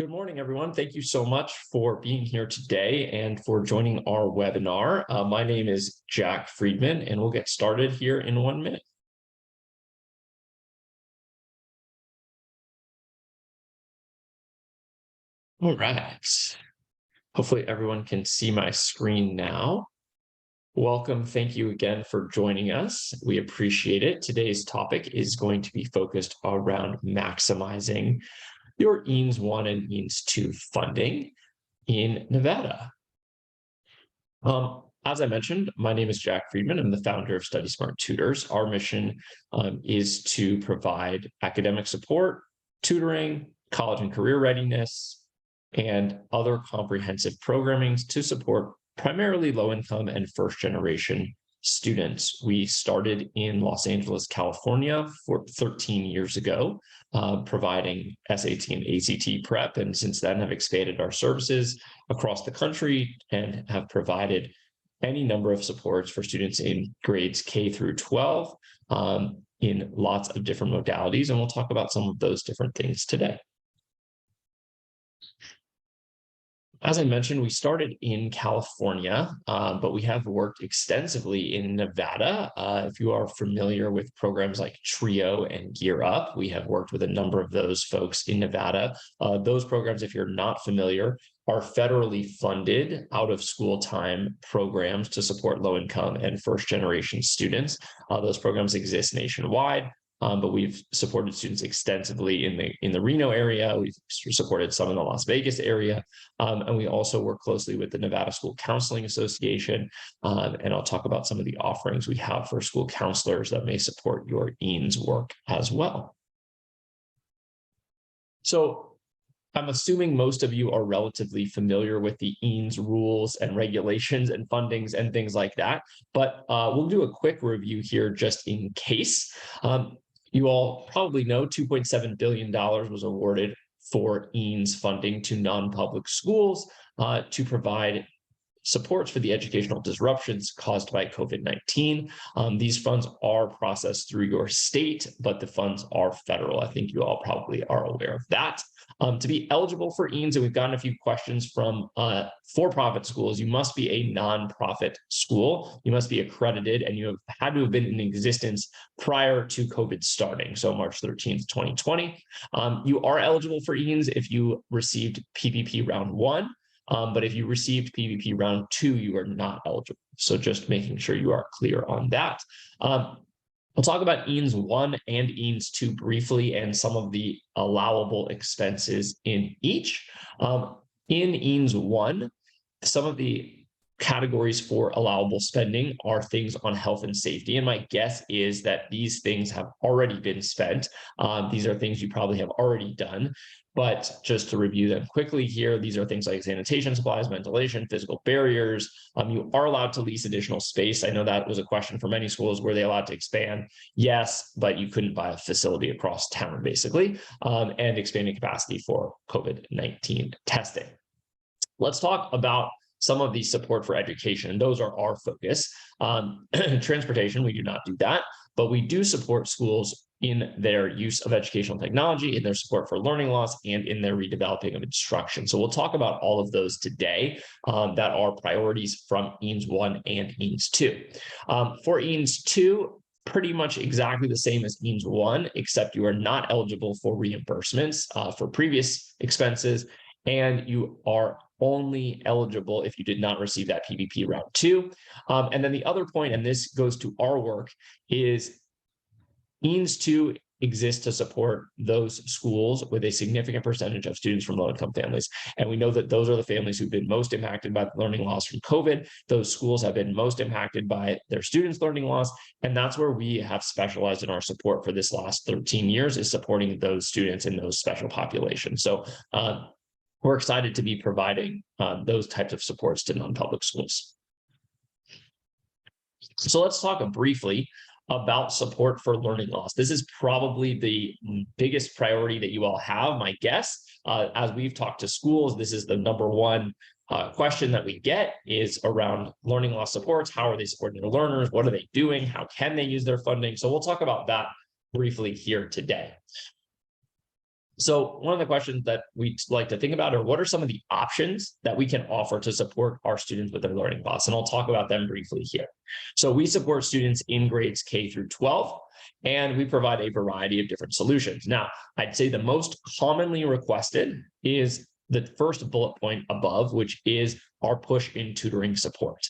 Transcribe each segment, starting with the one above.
Good morning, everyone. Thank you so much for being here today and for joining our webinar. My name is Jack Friedman, and we'll get started here in 1 minute. All right. Hopefully everyone can see my screen now. Welcome. Thank you again for joining us. We appreciate it. Today's topic is going to be focused around maximizing your EANS 1 and EANS 2 funding in Nevada. As I mentioned, my name is Jack Friedman. I'm the founder of Study Smart Tutors. Our mission is to provide academic support, tutoring, college and career readiness, and other comprehensive programming to support primarily low-income and first-generation students. We started in Los Angeles, California 13 years ago, providing SAT and ACT prep, and since then have expanded our services across the country and have provided any number of supports for students in grades K through 12 in lots of different modalities, and we'll talk about some of those different things today. As I mentioned, we started in California, but we have worked extensively in Nevada. If you are familiar with programs like TRIO and Gear Up, we have worked with a number of those folks in Nevada. Those programs, if you're not familiar, are federally funded out-of-school time programs to support low-income and first-generation students. Those programs exist nationwide. But we've supported students extensively in the Reno area. We've supported some in the Las Vegas area. And we also work closely with the Nevada School Counseling Association. And I'll talk about some of the offerings we have for school counselors that may support your EANS work as well. So I'm assuming most of you are relatively familiar with the EANS rules and regulations and fundings and things like that. But we'll do a quick review here just in case. You all probably know $2.7 billion was awarded for EANS funding to non-public schools to provide supports for the educational disruptions caused by COVID-19. These funds are processed through your state, but the funds are federal. I think you all probably are aware of that. To be eligible for EANS, and we've gotten a few questions from for-profit schools, you must be a nonprofit school. You must be accredited, and you have had to have been in existence prior to COVID starting, so March 13th, 2020. You are eligible for EANS if you received PPP round 1. But if you received PPP round 2, you are not eligible. So just making sure you are clear on that. We'll talk about EANS 1 and EANS 2 briefly and some of the allowable expenses in each. In EANS 1, some of the categories for allowable spending are things on health and safety. And my guess is that these things have already been spent. These are things you probably have already done. But just to review them quickly here, these are things like sanitation supplies, ventilation, physical barriers. You are allowed to lease additional space. I know that was a question for many schools. Were they allowed to expand? Yes, but you couldn't buy a facility across town, basically, and expanding capacity for COVID-19 testing. Let's talk about some of the support for education. Those are our focus. Transportation, we do not do that, but we do support schools in their use of educational technology, in their support for learning loss, and in their redeveloping of instruction. So we'll talk about all of those today that are priorities from EANS 1 and EANS 2. For EANS 2, pretty much exactly the same as EANS 1, except you are not eligible for reimbursements for previous expenses, and you are only eligible if you did not receive that PPP round 2. And then the other point, and this goes to our work, is EANS 2 exists to support those schools with a significant percentage of students from low-income families. And we know that those are the families who've been most impacted by the learning loss from COVID. Those schools have been most impacted by their students' learning loss. And that's where we have specialized in our support for this last 13 years, is supporting those students in those special populations. So we're excited to be providing those types of supports to non-public schools. So let's talk briefly about support for learning loss. This is probably the biggest priority that you all have, my guess. As we've talked to schools, this is the number one question that we get is around learning loss supports. How are they supporting their learners? What are they doing? How can they use their funding? So we'll talk about that briefly here today. So one of the questions that we like to think about are what are some of the options that we can offer to support our students with their learning loss? And I'll talk about them briefly here. So we support students in grades K through 12, and we provide a variety of different solutions. Now, I'd say the most commonly requested is the first bullet point above, which is our push in tutoring support.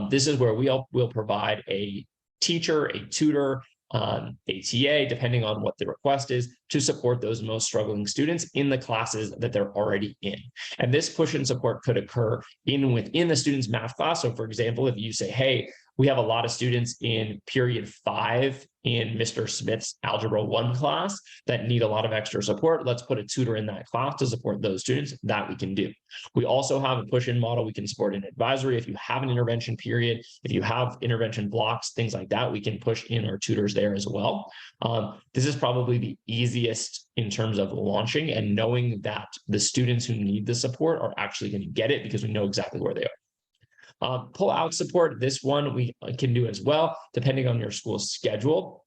This is where we'll provide a teacher, a tutor, ATA, depending on what the request is, to support those most struggling students in the classes that they're already in. And this push and support could occur within the student's math class. So for example, if you say, hey, we have a lot of students in period 5 in Mr. Smith's Algebra 1 class that need a lot of extra support. Let's put a tutor in that class to support those students. That we can do. We also have a push-in model. We can support an advisory. If you have an intervention period, if you have intervention blocks, things like that, we can push in our tutors there as well. This is probably the easiest in terms of launching and knowing that the students who need the support are actually going to get it because we know exactly where they are. Pull out support, this one we can do as well, depending on your school's schedule.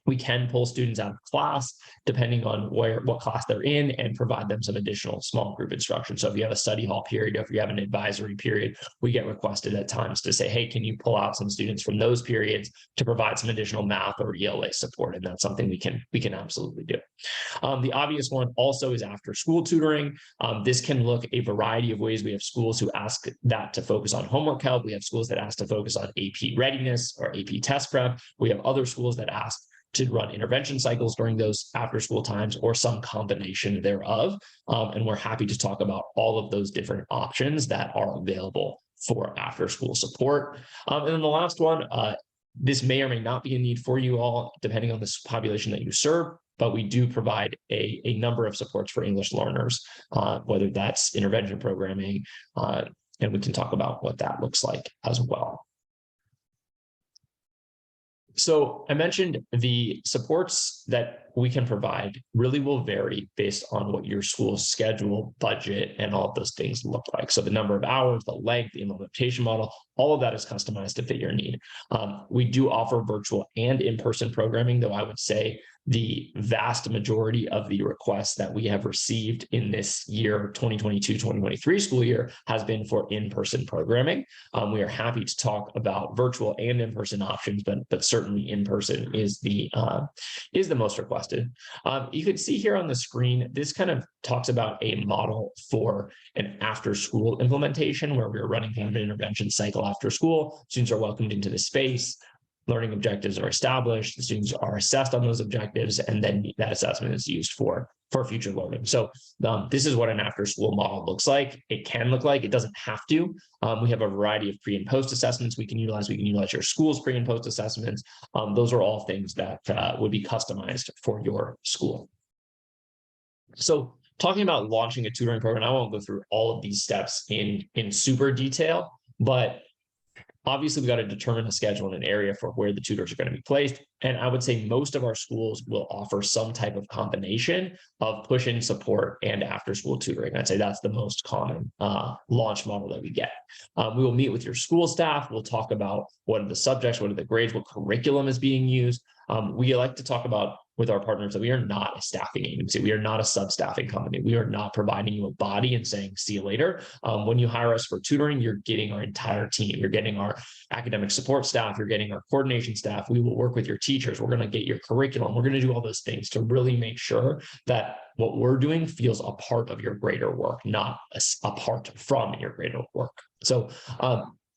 We can pull students out of class depending on what class they're in and provide them some additional small group instruction. So if you have a study hall period, or if you have an advisory period, we get requested at times to say, hey, can you pull out some students from those periods to provide some additional math or ELA support? And that's something we can absolutely do. The obvious one also is after school tutoring. This can look a variety of ways. We have schools who ask that to focus on homework help. We have schools that ask to focus on AP readiness or AP test prep. We have other schools that ask to run intervention cycles during those after school times or some combination thereof. And we're happy to talk about all of those different options that are available for after school support. And then the last one, this may or may not be a need for you all, depending on this population that you serve, but we do provide a number of supports for English learners, whether that's intervention programming, and we can talk about what that looks like as well. So I mentioned the supports that we can provide really will vary based on what your school's schedule, budget, and all of those things look like. So the number of hours, the length, the implementation model, all of that is customized to fit your need. We do offer virtual and in-person programming, though I would say the vast majority of the requests that we have received in this year, 2022-2023 school year, has been for in-person programming. We are happy to talk about virtual and in-person options, but certainly in-person is the most requested. You can see here on the screen, this kind of talks about a model for an after-school implementation where we're running kind of an intervention cycle after school. Students are welcomed into the space. Learning objectives are established, the students are assessed on those objectives, and then that assessment is used for future learning. So this is what an after-school model looks like. It can look like, it doesn't have to. We have a variety of pre and post assessments we can utilize. We can utilize your school's pre and post assessments. Those are all things that would be customized for your school. So talking about launching a tutoring program, I won't go through all of these steps in super detail, but obviously, we got to determine a schedule and an area for where the tutors are going to be placed. And I would say most of our schools will offer some type of combination of push-in support and after-school tutoring. I'd say that's the most common launch model that we get. We will meet with your school staff. We'll talk about what are the subjects, what are the grades, what curriculum is being used. We like to talk about with our partners that we are not a staffing agency. We are not a sub-staffing company. We are not providing you a body and saying, see you later. When you hire us for tutoring, you're getting our entire team. You're getting our academic support staff. You're getting our coordination staff. We will work with your teachers. We're going to get your curriculum. We're going to do all those things to really make sure that what we're doing feels a part of your greater work, not apart from your greater work. So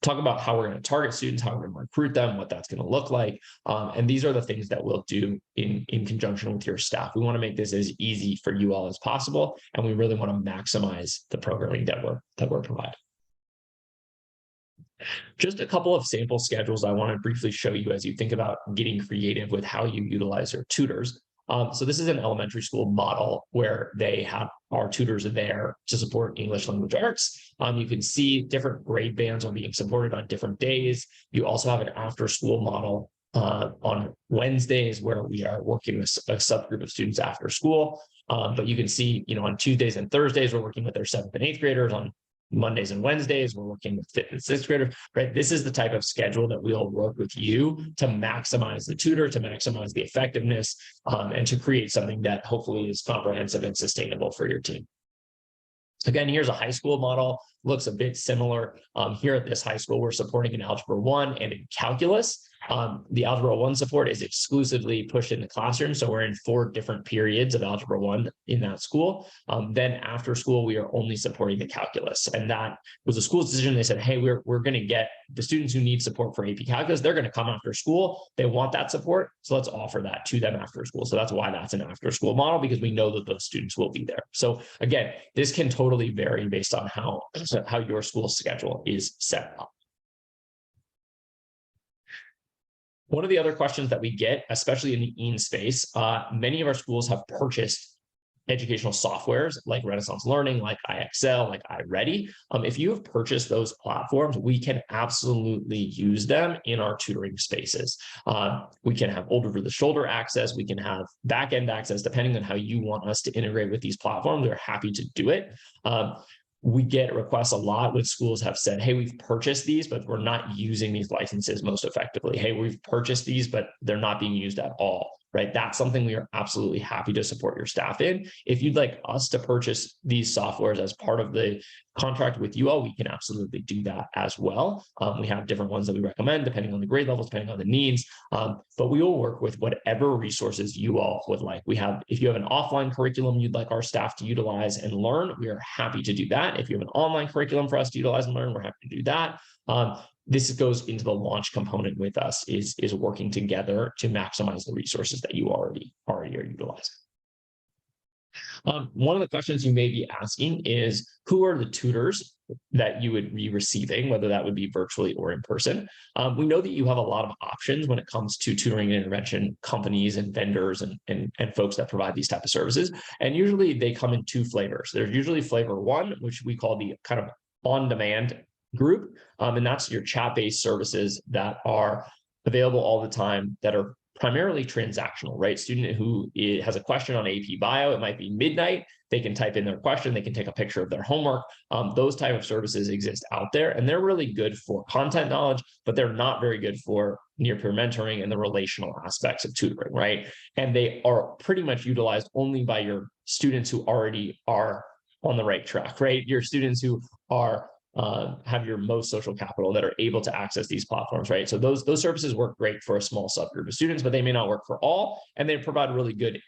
talk about how we're going to target students, how we're going to recruit them, what that's going to look like. And these are the things that we'll do in conjunction with your staff. We want to make this as easy for you all as possible. And we really want to maximize the programming that we're providing. Just a couple of sample schedules I want to briefly show you as you think about getting creative with how you utilize your tutors. So this is an elementary school model where they have our tutors there to support English language arts. You can see different grade bands are being supported on different days. You also have an after school model on Wednesdays where we are working with a subgroup of students after school. But you can see, on Tuesdays and Thursdays, we're working with their 7th and 8th graders. On Mondays and Wednesdays, we're working with fifth and sixth graders, right? This is the type of schedule that we'll work with you to maximize the tutor, to maximize the effectiveness, and to create something that hopefully is comprehensive and sustainable for your team. Again, here's a high school model, looks a bit similar. Here at this high school, we're supporting in Algebra 1 and in Calculus. The Algebra 1 support is exclusively pushed in the classroom. So we're in 4 different periods of Algebra 1 in that school. Then after school, we are only supporting the Calculus. And that was the school's decision. They said, hey, we're going to get the students who need support for AP Calculus. They're going to come after school. They want that support. So let's offer that to them after school. So that's why that's an after school model, because we know that those students will be there. So again, this can totally vary based on how your school schedule is set up. One of the other questions that we get, especially in the EANS space, many of our schools have purchased educational softwares like Renaissance Learning, like iExcel, like iReady. If you have purchased those platforms, we can absolutely use them in our tutoring spaces. We can have over-the-shoulder access. We can have back-end access, depending on how you want us to integrate with these platforms. We're happy to do it. We get requests a lot when schools have said, hey, we've purchased these, but we're not using these licenses most effectively. Hey, we've purchased these, but they're not being used at all, right? That's something we are absolutely happy to support your staff in. If you'd like us to purchase these softwares as part of the contract with you all, we can absolutely do that as well. We have different ones that we recommend depending on the grade levels, depending on the needs, but we will work with whatever resources you all would like. If you have an offline curriculum you'd like our staff to utilize and learn, we are happy to do that. If you have an online curriculum for us to utilize and learn, we're happy to do that. This goes into the launch component with us, is working together to maximize the resources that you already are utilizing. One of the questions you may be asking is, who are the tutors that you would be receiving, whether that would be virtually or in person? We know that you have a lot of options when it comes to tutoring and intervention companies and vendors and folks that provide these type of services. And usually they come in 2 flavors. There's usually flavor 1, which we call the kind of on-demand group. And that's your chat-based services that are available all the time, that are primarily transactional, right? Student who has a question on AP Bio, it might be midnight, they can type in their question, they can take a picture of their homework. Those type of services exist out there, and they're really good for content knowledge, but they're not very good for near-peer mentoring and the relational aspects of tutoring, right? And they are pretty much utilized only by your students who already are on the right track, right? Your students who are have your most social capital, that are able to access these platforms, right? So those services work great for a small subgroup of students, but they may not work for all, and they provide really good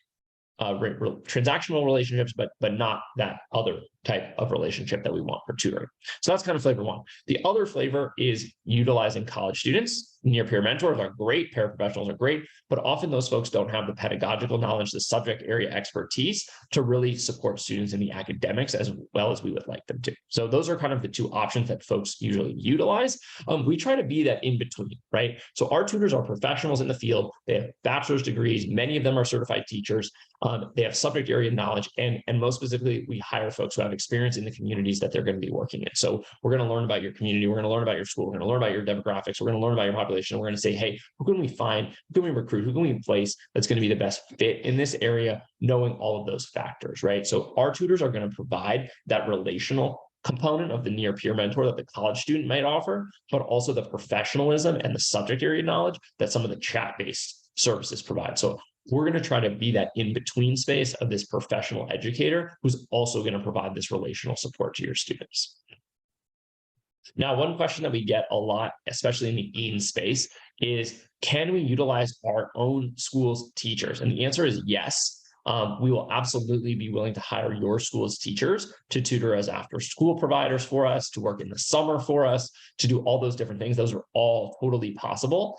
transactional relationships, but not that other type of relationship that we want for tutoring. So that's kind of flavor 1. The other flavor is utilizing college students. Near-peer mentors are great, paraprofessionals are great, but often those folks don't have the pedagogical knowledge, the subject area expertise to really support students in the academics as well as we would like them to. So those are kind of the 2 options that folks usually utilize. We try to be that in between, right? So our tutors are professionals in the field. They have bachelor's degrees. Many of them are certified teachers. They have subject area knowledge, and most specifically, we hire folks who have experience in the communities that they're going to be working in. So we're going to learn about your community. We're going to learn about your school. We're going to learn about your demographics. We're going to learn about your population. We're going to say, hey, who can we find? Who can we recruit? Who can we place that's going to be the best fit in this area, knowing all of those factors, right? So our tutors are going to provide that relational component of the near-peer mentor that the college student might offer, but also the professionalism and the subject area knowledge that some of the chat-based services provide. So we're going to try to be that in-between space of this professional educator who's also going to provide this relational support to your students. Now, one question that we get a lot, especially in the EANS space, is can we utilize our own school's teachers? And the answer is yes. We will absolutely be willing to hire your school's teachers to tutor as after-school providers for us, to work in the summer for us, to do all those different things. Those are all totally possible.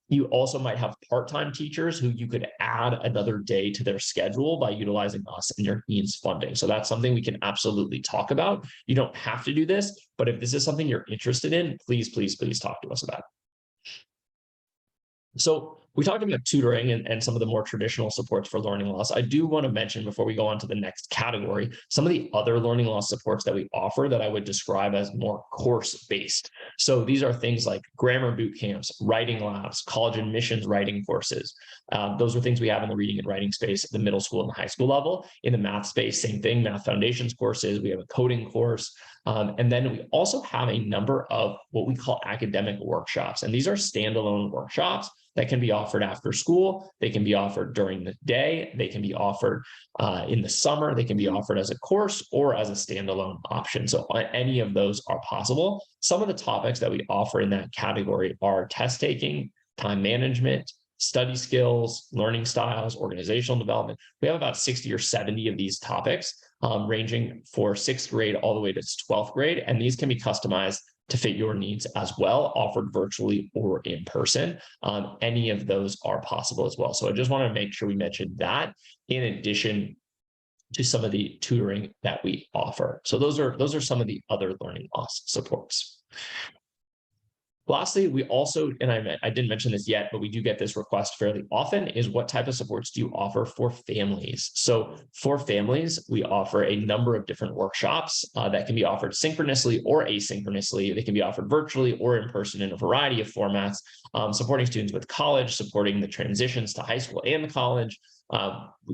You also might have part-time teachers who you could add another day to their schedule by utilizing us and your EANS funding. So that's something we can absolutely talk about. You don't have to do this, but if this is something you're interested in, please, please, please talk to us about it. So We talked about tutoring and some of the more traditional supports for learning loss. I do want to mention before we go on to the next category, some of the other learning loss supports that we offer that I would describe as more course-based. So these are things like grammar boot camps, writing labs, college admissions writing courses. Those are things we have in the reading and writing space at the middle school and the high school level. In the math space, same thing, math foundations courses. We have a coding course. And then we also have a number of what we call academic workshops. And these are standalone workshops that can be offered after school. They can be offered during the day. They can be offered in the summer. They can be offered as a course or as a standalone option. So any of those are possible. Some of the topics that we offer in that category are test taking, time management, study skills, learning styles, organizational development. We have about 60 or 70 of these topics, ranging for 6th grade all the way to 12th grade. And these can be customized to fit your needs as well, offered virtually or in person. Any of those are possible as well. So I just want to make sure we mention that in addition to some of the tutoring that we offer. So those are some of the other learning loss supports. Lastly, we also, and I didn't mention this yet, but we do get this request fairly often, is what type of supports do you offer for families? So for families, we offer a number of different workshops that can be offered synchronously or asynchronously. They can be offered virtually or in person in a variety of formats, supporting students with college, supporting the transitions to high school and the college,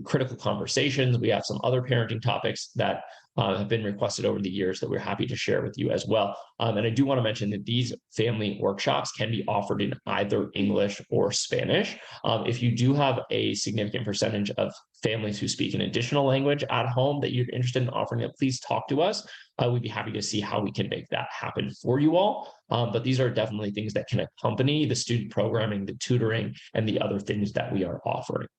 critical conversations. We have some other parenting topics that have been requested over the years that we're happy to share with you as well. And I do want to mention that these family workshops can be offered in either English or Spanish. If you do have a significant percentage of families who speak an additional language at home that you're interested in offering it, please talk to us. We'd be happy to see how we can make that happen for you all. But these are definitely things that can accompany the student programming, the tutoring, and the other things that we are offering.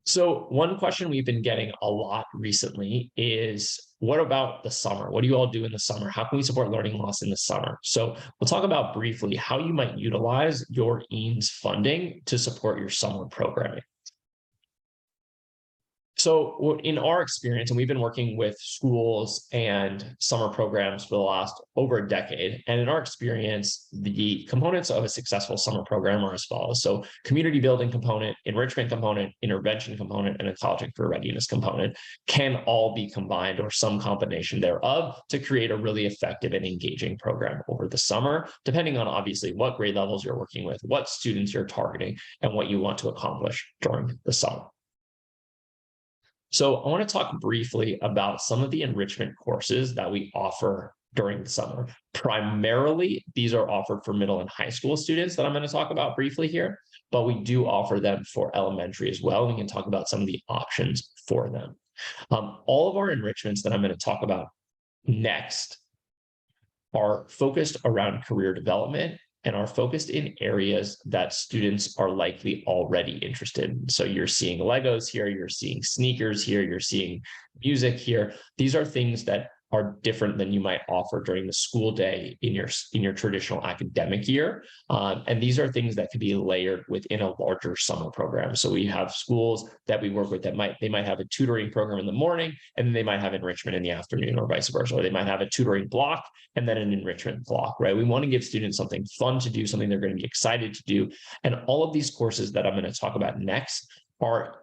So one question we've been getting a lot recently is, what about the summer? What do you all do in the summer? How can we support learning loss in the summer? So we'll talk about briefly how you might utilize your EANS funding to support your summer programming. So in our experience, and we've been working with schools and summer programs for the last over a decade, and in our experience, the components of a successful summer program are as follows. So community building component, enrichment component, intervention component, and a college and career readiness component can all be combined or some combination thereof to create a really effective and engaging program over the summer, depending on obviously what grade levels you're working with, what students you're targeting, and what you want to accomplish during the summer. So I want to talk briefly about some of the enrichment courses that we offer during the summer. Primarily, these are offered for middle and high school students that I'm going to talk about briefly here, but we do offer them for elementary as well. We can talk about some of the options for them. All of our enrichments that I'm going to talk about next are focused around career development and are focused in areas that students are likely already interested in. So you're seeing Legos here, you're seeing sneakers here, you're seeing music here. These are things that are different than you might offer during the school day in your traditional academic year. And these are things that can be layered within a larger summer program. So we have schools that we work with that they might have a tutoring program in the morning, and then they might have enrichment in the afternoon, or vice versa. Or they might have a tutoring block and then an enrichment block, right? We want to give students something fun to do, something they're going to be excited to do. And all of these courses that I'm going to talk about next are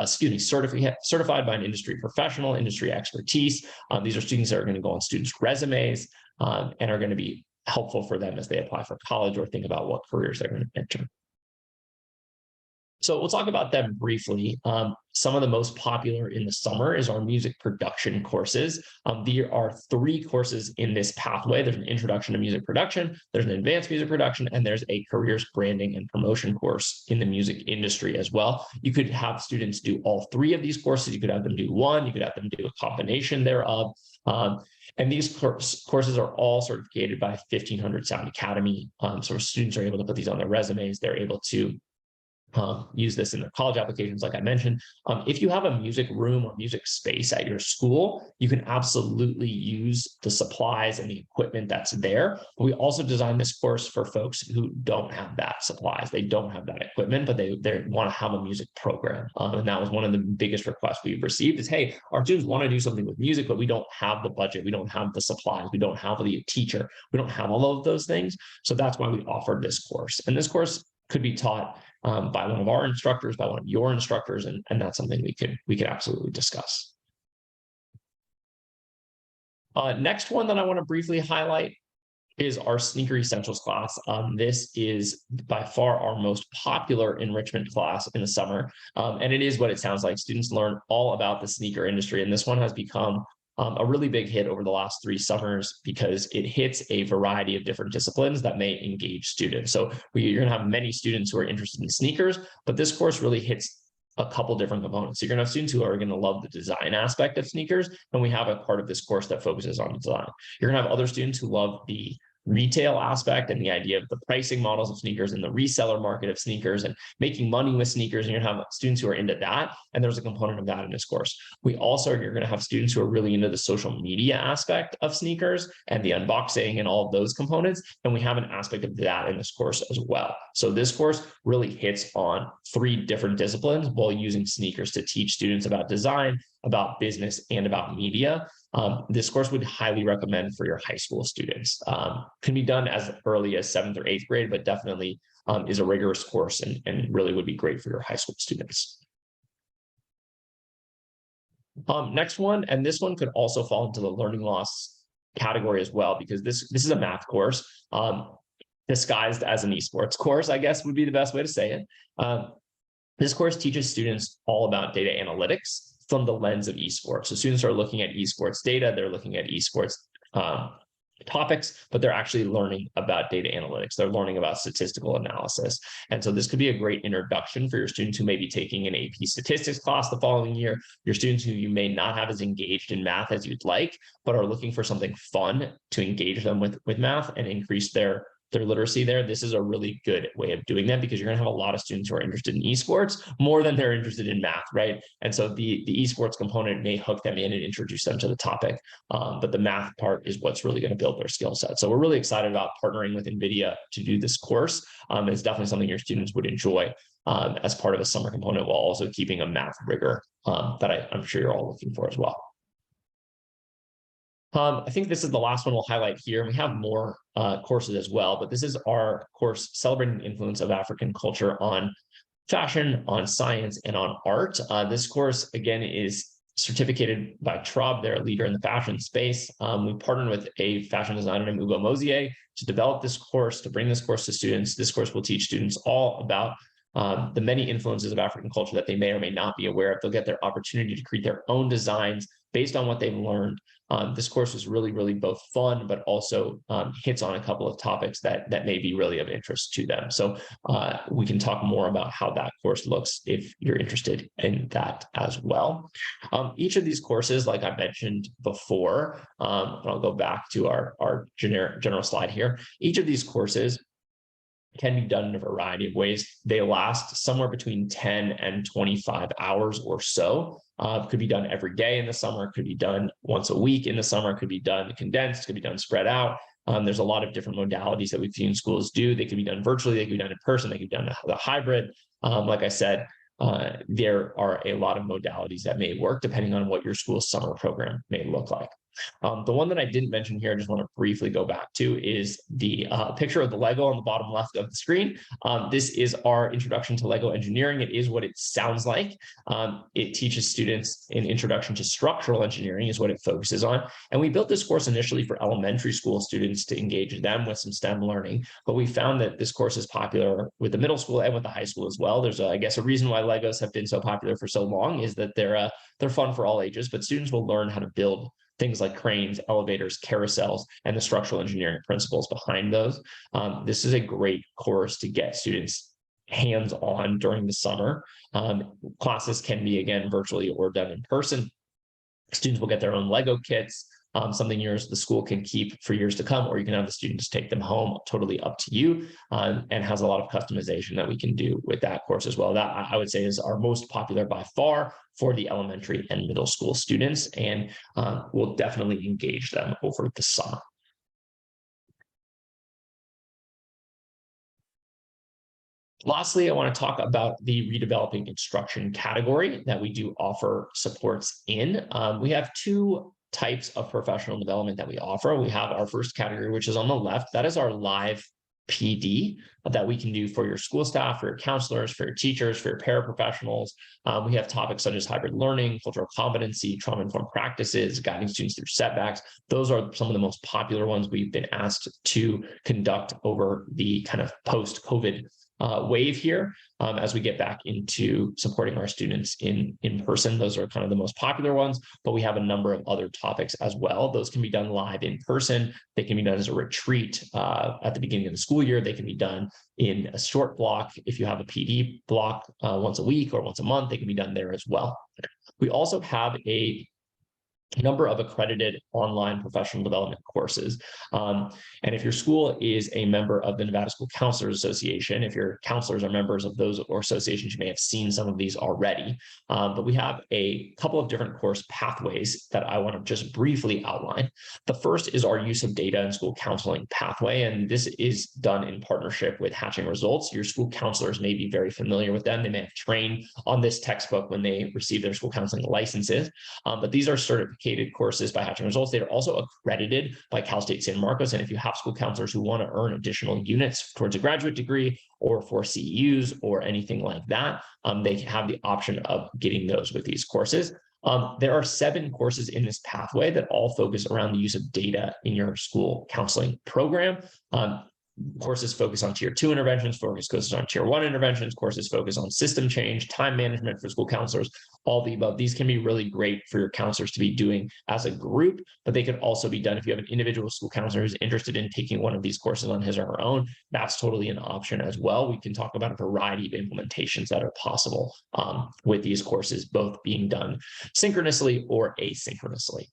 certified by an industry professional, industry expertise. These are students that are going to go on students' resumes and are going to be helpful for them as they apply for college or think about what careers they're going to enter. So we'll talk about them briefly. Some of the most popular in the summer is our music production courses. There are 3 courses in this pathway. There's an introduction to music production, there's an advanced music production, and there's a careers branding and promotion course in the music industry as well. You could have students do all 3 of these courses. You could have them do one, you could have them do a combination thereof. And these courses are all certificated by 1500 Sound Academy. So students are able to put these on their resumes. They're able to use this in their college applications, like I mentioned. If you have a music room or music space at your school, you can absolutely use the supplies and the equipment that's there. We also designed this course for folks who don't have that supplies. They don't have that equipment, but they want to have a music program. And that was one of the biggest requests we've received is, hey, our students want to do something with music, but we don't have the budget. We don't have the supplies. We don't have the teacher. We don't have all of those things. So that's why we offered this course. And this course could be taught by one of our instructors, by one of your instructors, and that's something we could absolutely discuss. Next one that I want to briefly highlight is our Sneaker Essentials class. This is by far our most popular enrichment class in the summer, and it is what it sounds like. Students learn all about the sneaker industry, and this one has become a really big hit over the last 3 summers because it hits a variety of different disciplines that may engage students. So you're going to have many students who are interested in sneakers, but this course really hits a couple different components. So you're going to have students who are going to love the design aspect of sneakers, and we have a part of this course that focuses on design. You're going to have other students who love the retail aspect and the idea of the pricing models of sneakers and the reseller market of sneakers and making money with sneakers. And you're going to have students who are into that. And there's a component of that in this course. You're going to have students who are really into the social media aspect of sneakers and the unboxing and all of those components. And we have an aspect of that in this course as well. So this course really hits on 3 different disciplines while using sneakers to teach students about design, about business, and about media. This course would highly recommend for your high school students. Can be done as early as 7th or 8th grade, but definitely is a rigorous course and really would be great for your high school students. Next one, and this one could also fall into the learning loss category as well, because this is a math course disguised as an esports course, I guess would be the best way to say it. This course teaches students all about data analytics from the lens of esports. So students are looking at esports data, they're looking at esports topics, but they're actually learning about data analytics. They're learning about statistical analysis. And so this could be a great introduction for your students who may be taking an AP statistics class the following year, your students who you may not have as engaged in math as you'd like, but are looking for something fun to engage them with math and increase their literacy there. This is a really good way of doing that because you're going to have a lot of students who are interested in esports more than they're interested in math, right? And so the esports component may hook them in and introduce them to the topic, but the math part is what's really going to build their skill set. So we're really excited about partnering with NVIDIA to do this course. It's definitely something your students would enjoy as part of a summer component while also keeping a math rigor that I'm sure you're all looking for as well. I think this is the last one we'll highlight here. We have more courses as well, but this is our course celebrating the influence of African culture on fashion, on science, and on art. This course, again, is certificated by Traub. They're a leader in the fashion space. We partnered with a fashion designer named Hugo Mosier to develop this course, to bring this course to students. This course will teach students all about the many influences of African culture that they may or may not be aware of. They'll get their opportunity to create their own designs based on what they've learned. This course is really, really both fun, but also hits on a couple of topics that may be really of interest to them. So we can talk more about how that course looks if you're interested in that as well. Each of these courses, like I mentioned before, and I'll go back to our general slide here. Each of these courses can be done in a variety of ways. They last somewhere between 10 and 25 hours or so. Could be done every day in the summer, could be done once a week in the summer, could be done condensed, could be done spread out. There's a lot of different modalities that we've seen schools do. They could be done virtually, they could be done in person, they could be done the hybrid. Like I said, there are a lot of modalities that may work depending on what your school's summer program may look like. The one that I didn't mention here, I just want to briefly go back to, is the picture of the Lego on the bottom left of the screen. This is our introduction to Lego engineering. It is what it sounds like. It teaches students an introduction to structural engineering is what it focuses on. And we built this course initially for elementary school students to engage them with some STEM learning, but we found that this course is popular with the middle school and with the high school as well. There's, I guess, a reason why Legos have been so popular for so long is that they're fun for all ages, but students will learn how to build things like cranes, elevators, carousels, and the structural engineering principles behind those. This is a great course to get students hands-on during the summer. Classes can be, again, virtually or done in person. Students will get their own Lego kits. something the school can keep for years to come, or you can have the students take them home, totally up to you, and has a lot of customization that we can do with that course as well. That I would say is our most popular by far for the elementary and middle school students, and we'll definitely engage them over the summer. Lastly, I want to talk about the redeveloping instruction category that we do offer supports in. We have two types of professional development that we offer. We have our first category, which is on the left. That is our live PD that we can do for your school staff, for your counselors, for your teachers, for your paraprofessionals. We have topics such as hybrid learning, cultural competency, trauma-informed practices, guiding students through setbacks. Those are some of the most popular ones we've been asked to conduct over the kind of post-COVID wave here, as we get back into supporting our students in person. Those are kind of the most popular ones, but we have a number of other topics as well. Those can be done live in person. They can be done as a retreat at the beginning of the school year. They can be done in a short block. If you have a PD block once a week or once a month, they can be done there as well. We also have a number of accredited online professional development courses. And if your school is a member of the Nevada School Counselors Association, if your counselors are members of those or associations, you may have seen some of these already. But we have a couple of different course pathways that I want to just briefly outline. The first is our use of data in school counseling pathway, and this is done in partnership with Hatching Results. Your school counselors may be very familiar with them. They may have trained on this textbook when they receive their school counseling licenses, but these are certificated courses by Hatching Results. They are also accredited by Cal State San Marcos. And if you have school counselors who want to earn additional units towards a graduate degree or for CEUs or anything like that, they have the option of getting those with these courses. There are 7 courses in this pathway that all focus around the use of data in your school counseling program. Courses focus on tier 2 interventions, focuses on tier 1 interventions, courses focus on system change, time management for school counselors, all the above. These can be really great for your counselors to be doing as a group, but they can also be done if you have an individual school counselor who's interested in taking one of these courses on his or her own. That's totally an option as well. We can talk about a variety of implementations that are possible with these courses, both being done synchronously or asynchronously.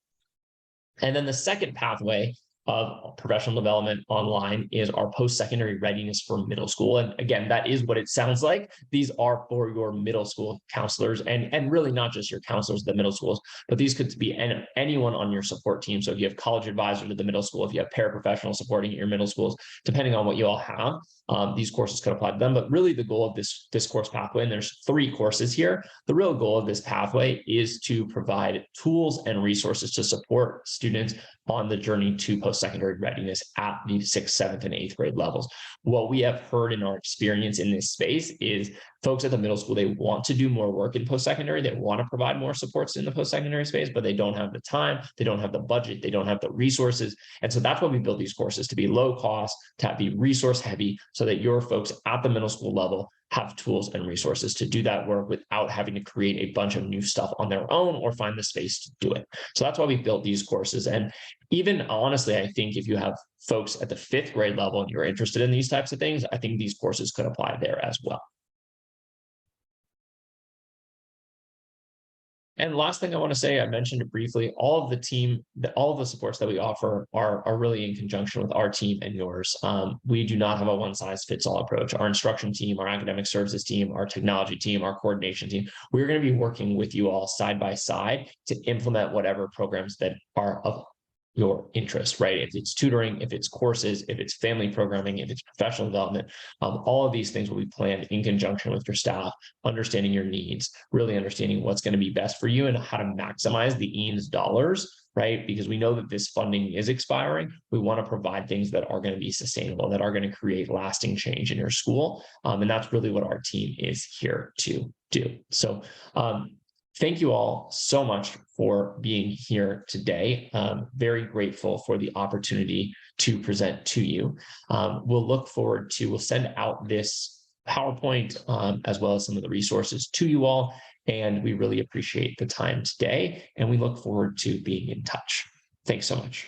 And then the second pathway of professional development online is our post-secondary readiness for middle school. And again, that is what it sounds like. These are for your middle school counselors, and really not just your counselors at the middle schools, but these could be anyone on your support team. So if you have college advisors at the middle school, if you have paraprofessionals supporting at your middle schools, depending on what you all have, these courses could apply to them. But really the goal of this course pathway, and there's 3 courses here, the real goal of this pathway is to provide tools and resources to support students on the journey to post-secondary readiness at the 6th, 7th, and 8th grade levels. What we have heard in our experience in this space is folks at the middle school, they want to do more work in post-secondary. They want to provide more supports in the post-secondary space, but they don't have the time, they don't have the budget, they don't have the resources. And so that's why we build these courses, to be low cost, to be resource heavy, so that your folks at the middle school level have tools and resources to do that work without having to create a bunch of new stuff on their own or find the space to do it. So that's why we built these courses. And even honestly, I think if you have folks at the 5th grade level and you're interested in these types of things, I think these courses could apply there as well. And last thing I want to say, I mentioned it briefly, all of the supports that we offer are really in conjunction with our team and yours. We do not have a one-size-fits-all approach. Our instruction team, our academic services team, our technology team, our coordination team, we're going to be working with you all side by side to implement whatever programs that are of your interest, right? If it's tutoring, if it's courses, if it's family programming, if it's professional development, all of these things will be planned in conjunction with your staff, understanding your needs, really understanding what's going to be best for you and how to maximize the EANS dollars, right? Because we know that this funding is expiring. We want to provide things that are going to be sustainable, that are going to create lasting change in your school. And that's really what our team is here to do. So, thank you all so much for being here today. Very grateful for the opportunity to present to you. We'll send out this PowerPoint as well as some of the resources to you all. And we really appreciate the time today. And we look forward to being in touch. Thanks so much.